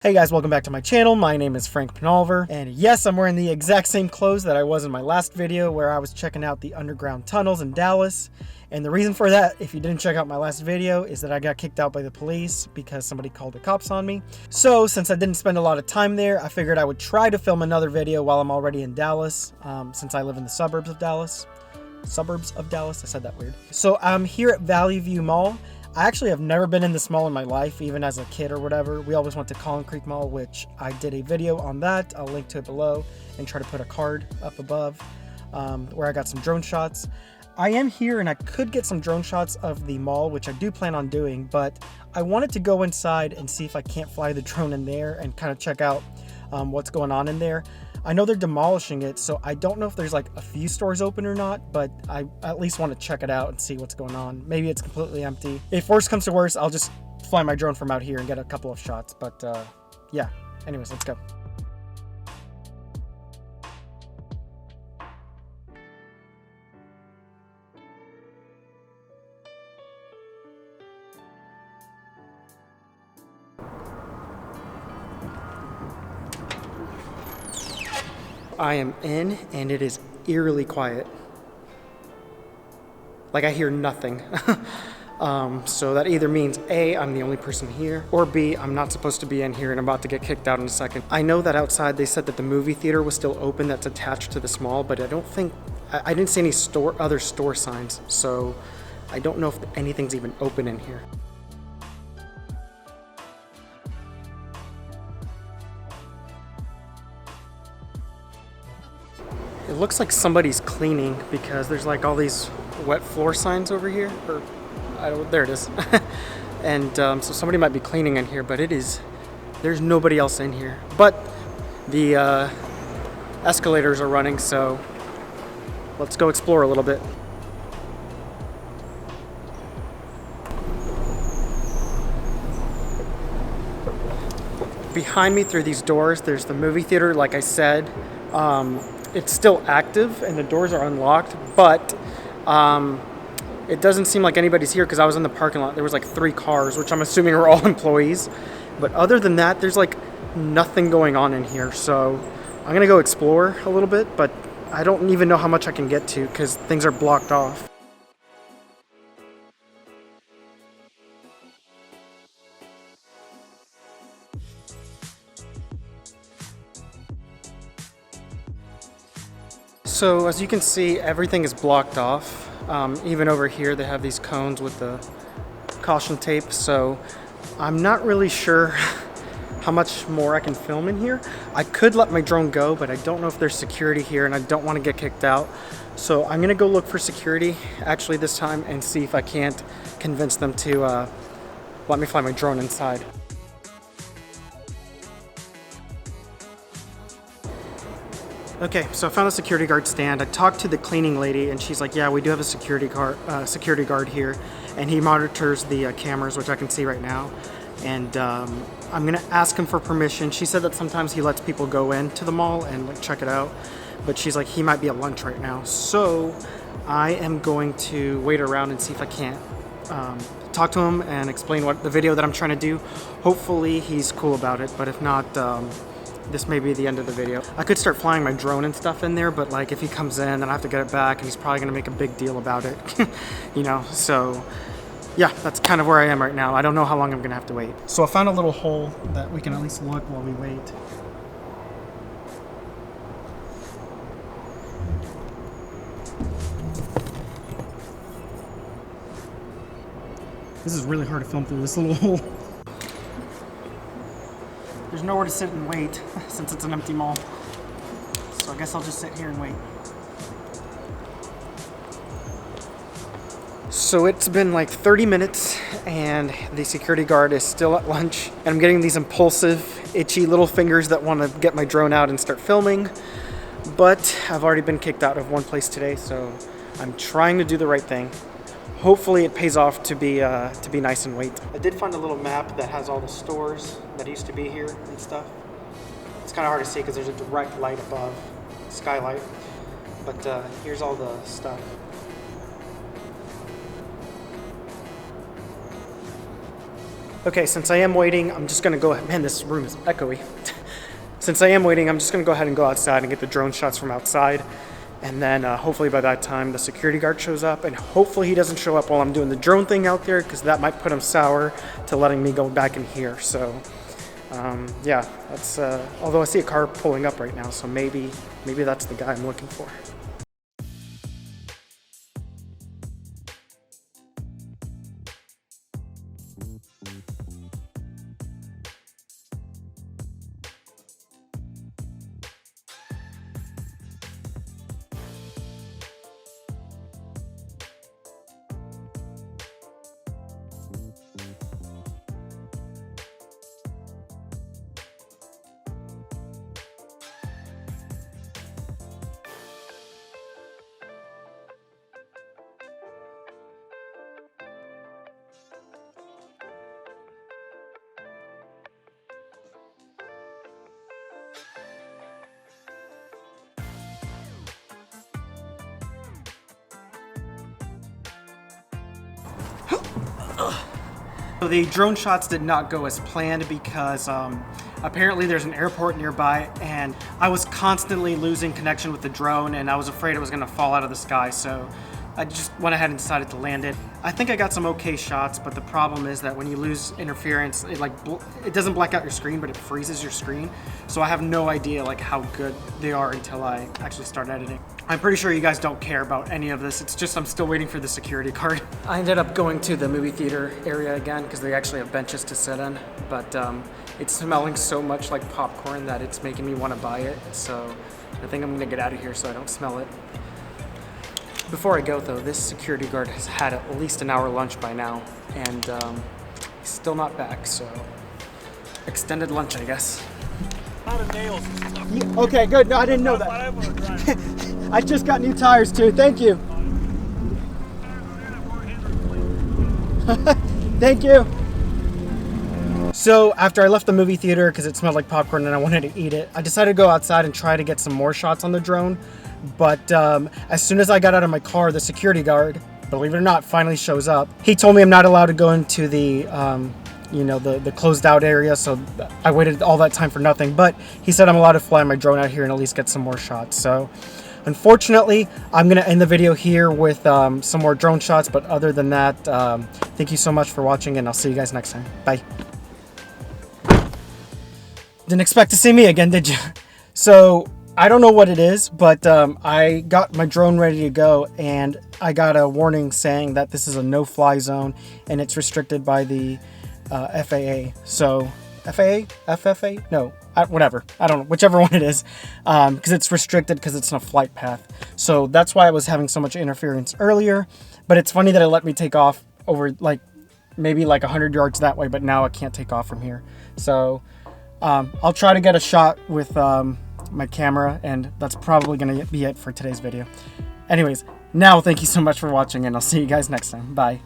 Hey guys, welcome back to my channel. My name is Frank Penalver, and yes, I'm wearing the exact same clothes that I was in my last video where I was checking out the underground tunnels in Dallas. And the reason for that, if you didn't check out my last video, is that I got kicked out by the police because somebody called the cops on me. So since I didn't spend a lot of time there, I figured I would try to film another video while I'm already in Dallas, since I live in the suburbs of Dallas. I said that weird. So I'm here at Valley View Mall. I actually have never been in this mall in my life, even as a kid or whatever. We always went to Collin Creek Mall, which I did a video on that. I'll link to it below and try to put a card up above where I got some drone shots. I am here and I could get some drone shots of the mall, which I do plan on doing, but I wanted to go inside and see if I can't fly the drone in there and kind of check out what's going on in there. I know they're demolishing it, so I don't know if there's like a few stores open or not, but I at least want to check it out and see what's going on. Maybe it's completely empty. If worse comes to worse, I'll just fly my drone from out here and get a couple of shots, but yeah. Anyways, let's go. I am in, and it is eerily quiet. Like, I hear nothing. So that either means A, I'm the only person here, or B, I'm not supposed to be in here and I'm about to get kicked out in a second. I know that outside they said that the movie theater was still open that's attached to this mall, but I don't think, I didn't see any other store signs, so I don't know if anything's even open in here. It looks like somebody's cleaning because there's like all these wet floor signs over here. Or, there it is. And so somebody might be cleaning in here, but there's nobody else in here. But the escalators are running, so let's go explore a little bit. Behind me through these doors, there's the movie theater, like I said. It's still active and the doors are unlocked, but it doesn't seem like anybody's here because I was in the parking lot. There was like 3 cars, which I'm assuming are all employees. But other than that, there's like nothing going on in here. So I'm gonna go explore a little bit, but I don't even know how much I can get to because things are blocked off. So as you can see, everything is blocked off. Even over here, they have these cones with the caution tape. So I'm not really sure how much more I can film in here. I could let my drone go, but I don't know if there's security here and I don't want to get kicked out. So I'm gonna go look for security actually this time and see if I can't convince them to let me fly my drone inside. Okay, so I found a security guard stand. I talked to the cleaning lady and she's like, yeah, we do have a security guard here, and he monitors the cameras, which I can see right now. And I'm gonna ask him for permission. She said that sometimes he lets people go into the mall and like check it out, but she's like, he might be at lunch right now. So I am going to wait around and see if I can't talk to him and explain what the video that I'm trying to do. Hopefully he's cool about it, but if not, this may be the end of the video. I could start flying my drone and stuff in there, but like if he comes in, then I have to get it back and he's probably gonna make a big deal about it, you know? So yeah, that's kind of where I am right now. I don't know how long I'm gonna have to wait. So I found a little hole that we can at least look while we wait. This is really hard to film through this little hole. There's nowhere to sit and wait since it's an empty mall. So I guess I'll just sit here and wait. So it's been like 30 minutes and the security guard is still at lunch. And I'm getting these impulsive, itchy little fingers that want to get my drone out and start filming. But I've already been kicked out of one place today, so I'm trying to do the right thing. Hopefully it pays off to be nice and wait. I did find a little map that has all the stores that used to be here and stuff. It's kind of hard to see because there's a direct light above, skylight. But here's all the stuff. Okay, since I am waiting, I'm just gonna go ahead. Man, this room is echoey. Since I am waiting, I'm just gonna go ahead and go outside and get the drone shots from outside. And then hopefully by that time the security guard shows up, and hopefully he doesn't show up while I'm doing the drone thing out there, because that might put him sour to letting me go back in here. So yeah, that's although I see a car pulling up right now, so maybe that's the guy I'm looking for. So the drone shots did not go as planned because apparently there's an airport nearby, and I was constantly losing connection with the drone, and I was afraid it was going to fall out of the sky, so I just went ahead and decided to land it. I think I got some okay shots, but the problem is that when you lose interference, it doesn't black out your screen, but it freezes your screen. So I have no idea like how good they are until I actually start editing. I'm pretty sure you guys don't care about any of this. It's just I'm still waiting for the security card. I ended up going to the movie theater area again because they actually have benches to sit in, but it's smelling so much like popcorn that it's making me want to buy it. So I think I'm gonna get out of here so I don't smell it. Before I go though, this security guard has had at least an hour lunch by now, and he's still not back, so extended lunch, I guess. Out of nails and stuff. Yeah, okay, good. No, I didn't know that. I just got new tires too. Thank you. Thank you. So after I left the movie theater because it smelled like popcorn and I wanted to eat it, I decided to go outside and try to get some more shots on the drone. But as soon as I got out of my car, the security guard, believe it or not, finally shows up. He told me I'm not allowed to go into the the closed out area, so I waited all that time for nothing. But he said I'm allowed to fly my drone out here and at least get some more shots. So unfortunately, I'm gonna end the video here with some more drone shots. But other than that, thank you so much for watching, and I'll see you guys next time. Bye. Didn't expect to see me again, did you? So I don't know what it is, but I got my drone ready to go, and I got a warning saying that this is a no-fly zone and it's restricted by the FAA. So FAA? FFA? No, whatever. I don't know, whichever one it is, because it's restricted because it's in a flight path. So that's why I was having so much interference earlier. But it's funny that it let me take off over maybe 100 yards that way, but now I can't take off from here. So I'll try to get a shot with my camera, and that's probably gonna be it for today's video. Anyways, now thank you so much for watching, and I'll see you guys next time. Bye.